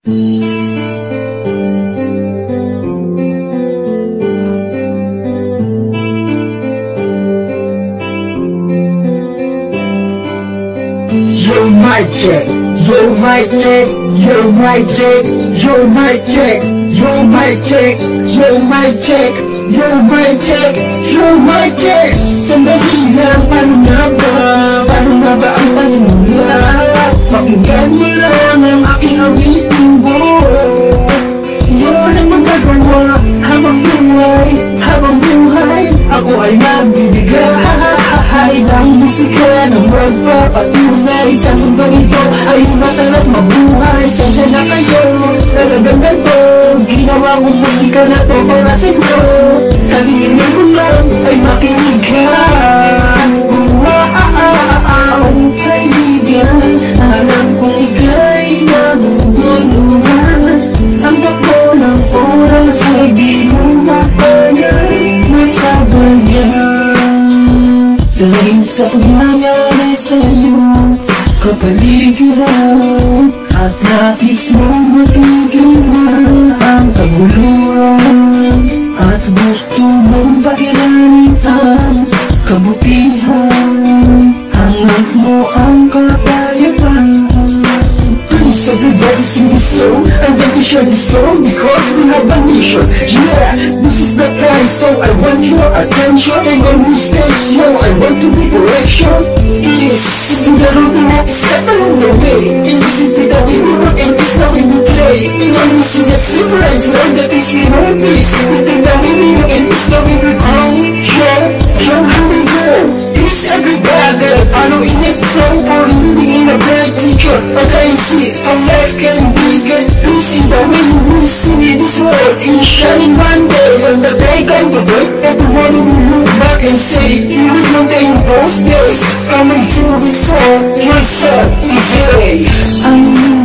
You're my check, you're my check, you're my check, you're my check, you're my check, you're my check, you're my check, you're my check. Sandali lang, paano nga ba? Paano nga ba ang panimula? Pakinggan mo lang ang aking awitin mo. Yun ang magagawa habang buhay ako ay magbibigay ng musika na magpapatunay sa mundong ito ay masarap mabuhay. Saan na kayo? Talagang ganito ginawa kong musika na to para sa inyo. Kalingin ko lang ay makinig ka. Kaibigan, alam kong ika'y naguguluhan. Ang takbo ng oras ay di mo makayan masabayan. Dahil sa pangyayari sa'yo kapaligiran, at nais mong matigil na ang kaguluhan, at gusto mong pakiranin ang kabutihan. Hangat mo ang kapayapaan. Please everybody sing this song. I want to share this song because we have a mission. Yeah, this is the time, so I want your attention. And on mistakes, yo, I want to be correction. Please, in the road not step along the way. In the city that we will rock and peace now we will play. In our music that separates all the things we know, please. We think that we will rock and peace now we will play. Yeah, here we go. Peace everybody. I know in it song for living in a bright future. As I see how life can be good. Peace in the way you will see this world in shining one day. When the day comes to break, and tomorrow we look back and say you remember in those days coming through before your son is here.